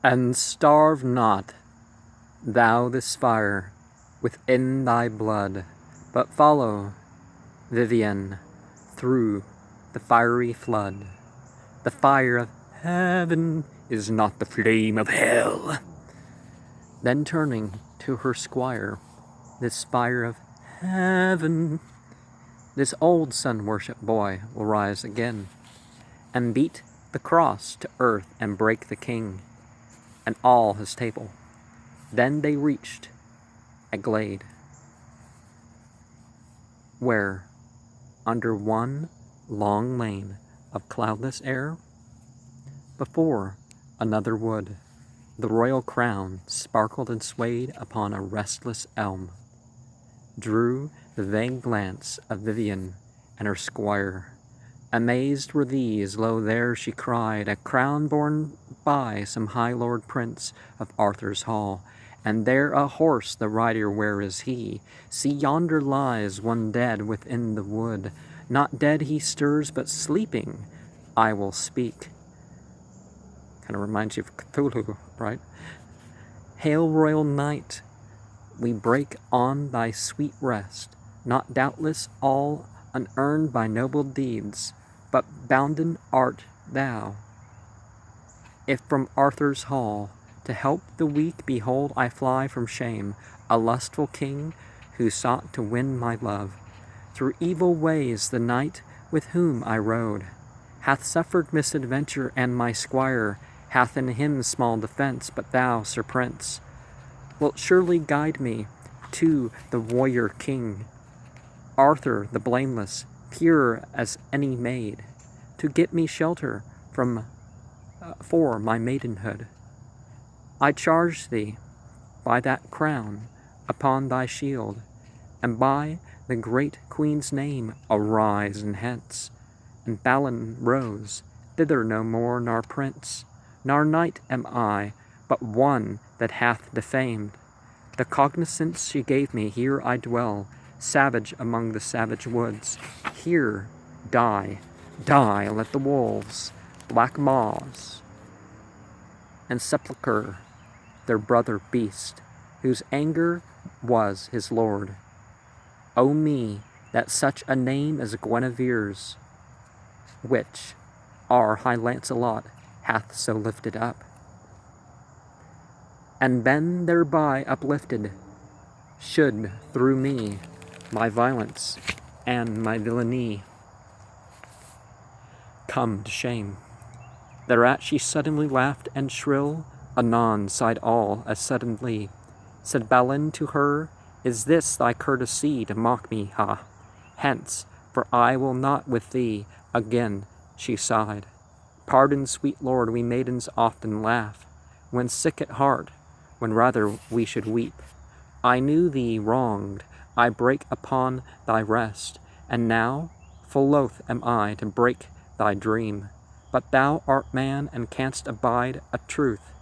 And starve not thou this fire within thy blood, but follow, Vivian, through the fiery flood. The fire of heaven is not the flame of hell. Then turning to her squire, this fire of heaven, this old sun-worship boy will rise again, and beat the cross to earth and break the king and all his table. Then they reached a glade where, under one long lane of cloudless air, before another wood, the royal crown sparkled and swayed upon a restless elm, drew the vague glance of Vivian and her squire. Amazed were these, lo there she cried, a crown borne by some high lord prince of Arthur's hall, and there a horse, the rider where is he? See yonder lies one dead within the wood, not dead he stirs, but sleeping, I will speak. Kind of reminds you of Cthulhu, right? Hail, royal knight, we break on thy sweet rest, not doubtless all unearned by noble deeds, but bounden art thou. If from Arthur's hall, to help the weak, behold, I fly from shame, a lustful king who sought to win my love. Through evil ways the knight with whom I rode hath suffered misadventure, and my squire hath in him small defense, but thou, Sir Prince, wilt surely guide me to the warrior king, Arthur the blameless, pure as any maid, to get me shelter from for my maidenhood. I charge thee by that crown upon thy shield, and by the great queen's name, arise and hence. And Balin rose, thither no more nor prince, nor knight am I, but one that hath defamed the cognizance she gave me. Here I dwell, savage among the savage woods. Here die, die, let the wolves, black maws, and sepulchre their brother beast, whose anger was his lord. O me, that such a name as Guinevere's, which our high Lancelot hath so lifted up, and been thereby uplifted, should through me my violence and my villainy come to shame. Thereat she suddenly laughed and shrill, anon sighed all as suddenly. Said Balin to her, is this thy courtesy to mock me, ha? Hence, for I will not with thee. Again she sighed. Pardon, sweet lord, we maidens often laugh, when sick at heart, when rather we should weep. I knew thee wronged, I break upon thy rest, and now full loath am I to break thy dream. But thou art man, and canst abide a truth,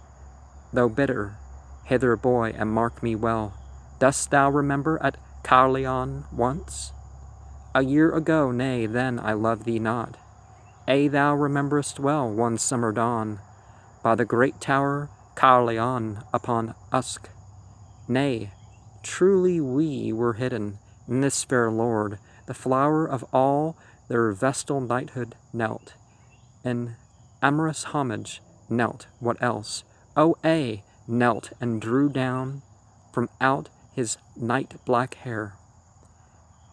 though bitter. Hither, boy, and mark me well. Dost thou remember at Caerleon once? A year ago, nay, then I loved thee not. Thou rememberest well one summer dawn, by the great tower Caerleon upon Usk. Nay, truly we were hidden, and this fair lord, the flower of all their vestal knighthood, knelt in amorous homage, knelt, what else? Knelt and drew down from out his night-black hair,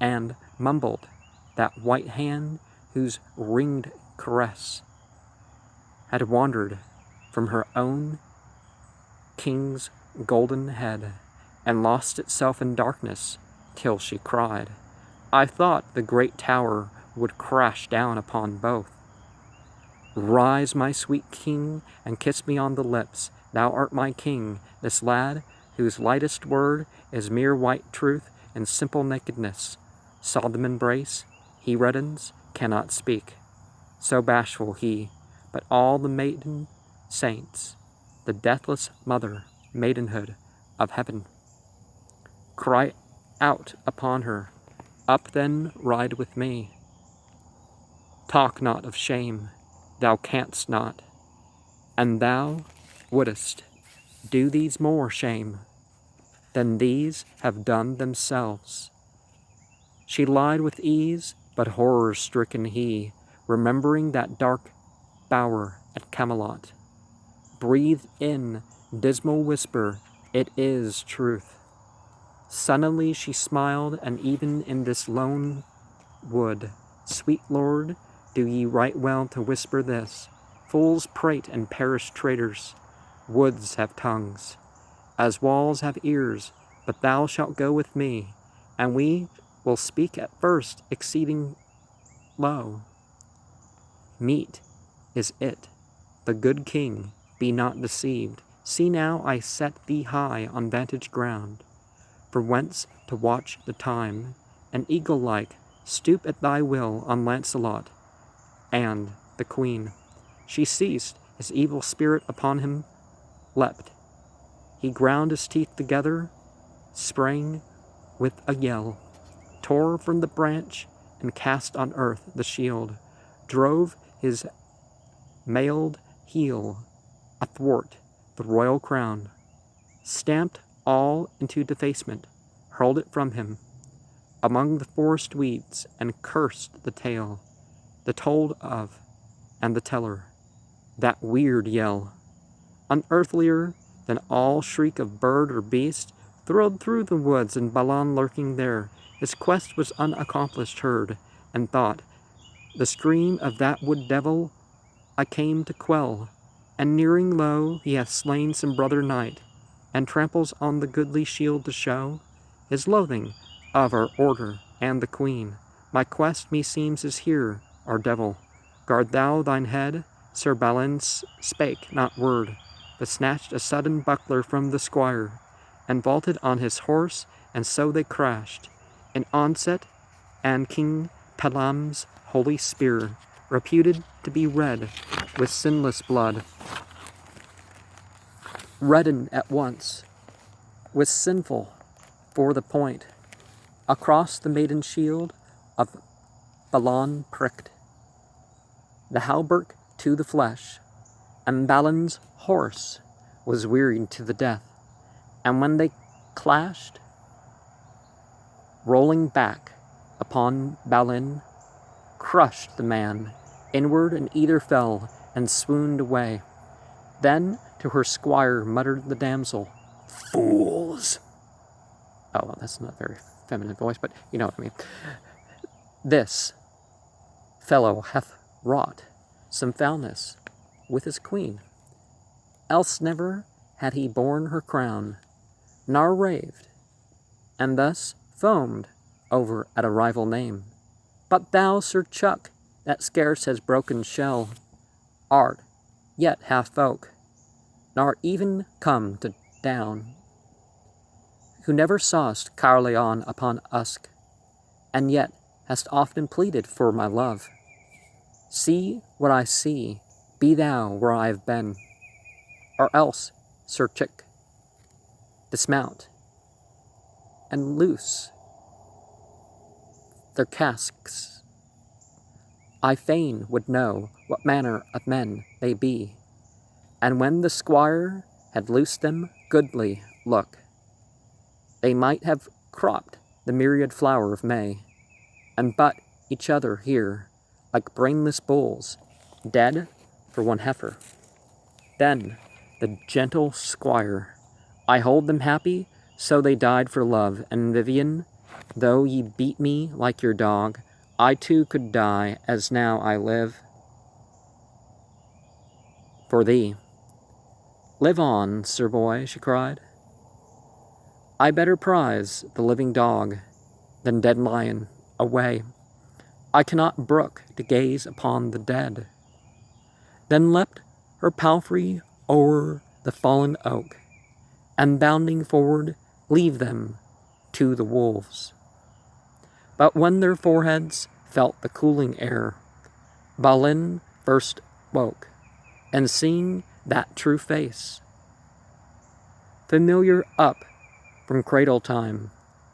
and mumbled that white hand whose ringed caress had wandered from her own king's golden head, and lost itself in darkness, till she cried, I thought the great tower would crash down upon both. Rise, my sweet king, and kiss me on the lips. Thou art my king, this lad, whose lightest word is mere white truth and simple nakedness. Saw them embrace, he reddens, cannot speak. So bashful he, but all the maiden saints, the deathless mother, maidenhood of heaven, cry out upon her, up then ride with me. Talk not of shame, thou canst not, and thou wouldst do these more shame than these have done themselves. She lied with ease, but horror-stricken he, remembering that dark bower at Camelot, breathed in dismal whisper, "It is truth." Sunnily she smiled, and even in this lone wood, "Sweet lord, do ye right well to whisper this. Fools prate and perish traitors. Woods have tongues, as walls have ears, but thou shalt go with me, and we will speak at first exceeding low. Meet is it, the good king, be not deceived. See now I set thee high on vantage ground, for whence to watch the time, and eagle-like stoop at thy will on Lancelot and the queen." She ceased, his evil spirit upon him leapt. He ground his teeth together, sprang with a yell, tore from the branch, and cast on earth the shield, drove his mailed heel athwart the royal crown, stamped all into defacement, hurled it from him among the forest weeds, and cursed the tale, the told of, and the teller. That weird yell, unearthlier than all shriek of bird or beast, thrilled through the woods, and Balan lurking there, his quest was unaccomplished, heard, and thought, "The scream of that wood devil I came to quell, and nearing low he hath slain some brother knight, and tramples on the goodly shield to show his loathing of our order and the queen. My quest meseems is here, our devil. Guard thou thine head." Sir Balin spake not word, but snatched a sudden buckler from the squire, and vaulted on his horse, and so they crashed in onset, and King Pellam's holy spear, reputed to be red with sinless blood, reddened at once with sinful for the point, across the maiden shield of Balan pricked, the hauberk to the flesh, and Balin's horse was wearied to the death. And when they clashed, rolling back upon Balin, crushed the man inward, and either fell and swooned away. Then to her squire muttered the damsel, "Fools!" Oh, well, that's not a very feminine voice, but you know what I mean. "This fellow hath wrought some foulness with his queen, else never had he borne her crown, nor raved, and thus foamed over at a rival name. But thou, Sir Chuck, that scarce has broken shell, art yet half folk, nor even come to down, who never saw'st Carleon upon Usk, and yet hast often pleaded for my love. See what I see, be thou where I have been, or else, Sir Chick, dismount, and loose their casques. I fain would know what manner of men they be." And when the squire had loosed them, goodly look, they might have cropped the myriad flower of May, and butt each other here, like brainless bulls, dead for one heifer. Then the gentle squire, "I hold them happy, so they died for love, and Vivian, though ye beat me like your dog, I too could die as now I live for thee." "Live on, sir boy," she cried. "I better prize the living dog than dead lion. Away, I cannot brook to gaze upon the dead." Then leapt her palfrey o'er the fallen oak, and bounding forward, leave them to the wolves. But when their foreheads felt the cooling air, Balin first woke, and seeing that true face, familiar up from cradle time,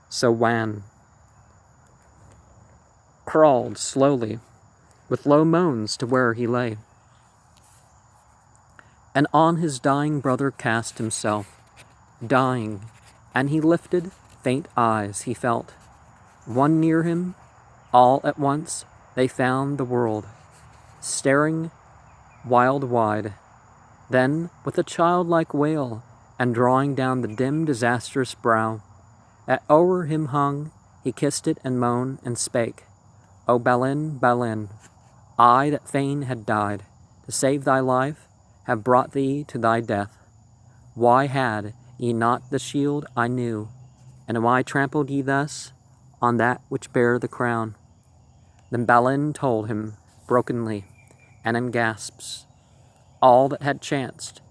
so wan, crawled slowly with low moans to where he lay. and on his dying brother cast himself, dying, and he lifted faint eyes he felt. One near him, all at once they found the world, staring wild-wide. Then, with a childlike wail, and drawing down the dim, disastrous brow, that o'er him hung, he kissed it and moaned and spake, O Balin, Balan, I that fain had died, to save thy life, have brought thee to thy death. Why had ye not the shield I knew, and why trampled ye thus on that which bare the crown? Then Balin told him brokenly, and in gasps, all that had chanced,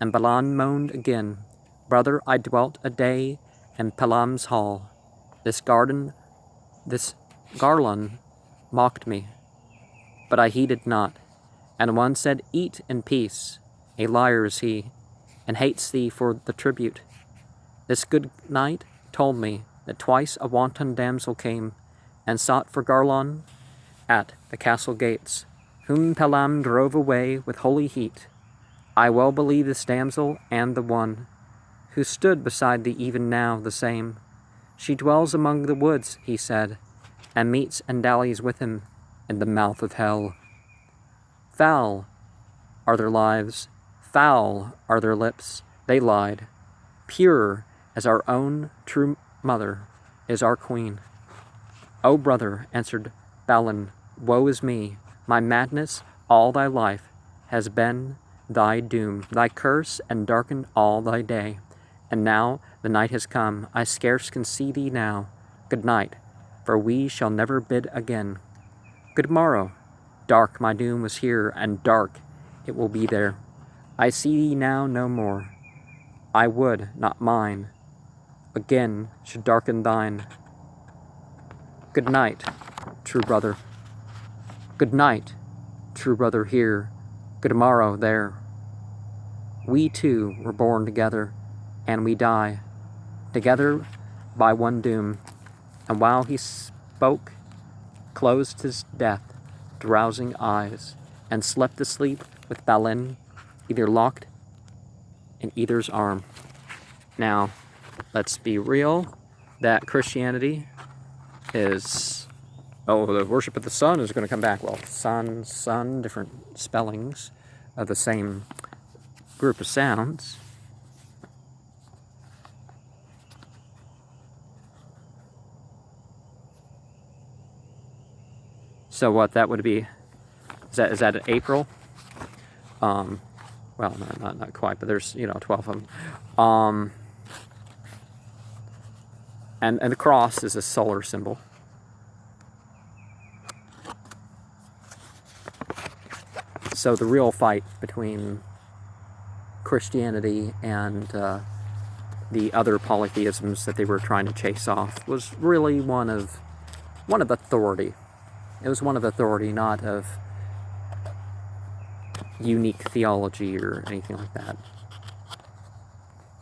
and Balan moaned again, Brother, I dwelt a day in Pelam's hall. This garland mocked me, but I heeded not. And one said, Eat in peace, a liar is he, and hates thee for the tribute. This good knight told me that twice a wanton damsel came, and sought for Garlon at the castle gates, whom Pelam drove away with holy heat. I well believe this damsel and the one who stood beside thee even now the same. She dwells among the woods, he said, and meets and dallies with him in the mouth of hell. Foul are their lives, foul are their lips, they lied. Pure as our own true mother is our queen. O brother, answered Balin, woe is me, my madness all thy life has been thy doom, thy curse, and darkened all thy day. And now the night has come, I scarce can see thee now. Good night, for we shall never bid again. Good morrow, dark my doom was here, and dark it will be there. I see thee now no more. I would not mine again should darken thine. Good night, true brother. Good night, true brother here. Good morrow there. We two were born together, and we die together by one doom. And while he spoke, closed his death, drowsing eyes, and slept the sleep with Balin, either locked in either's arm. Now, let's be real, that Christianity is, the worship of the sun is going to come back. Well, sun, different spellings of the same group of sounds. So what that would be, is that April? Well, not quite, but there's 12 of them. And the cross is a solar symbol. So the real fight between Christianity and the other polytheisms that they were trying to chase off was really one of authority. It was one of authority, not of unique theology or anything like that.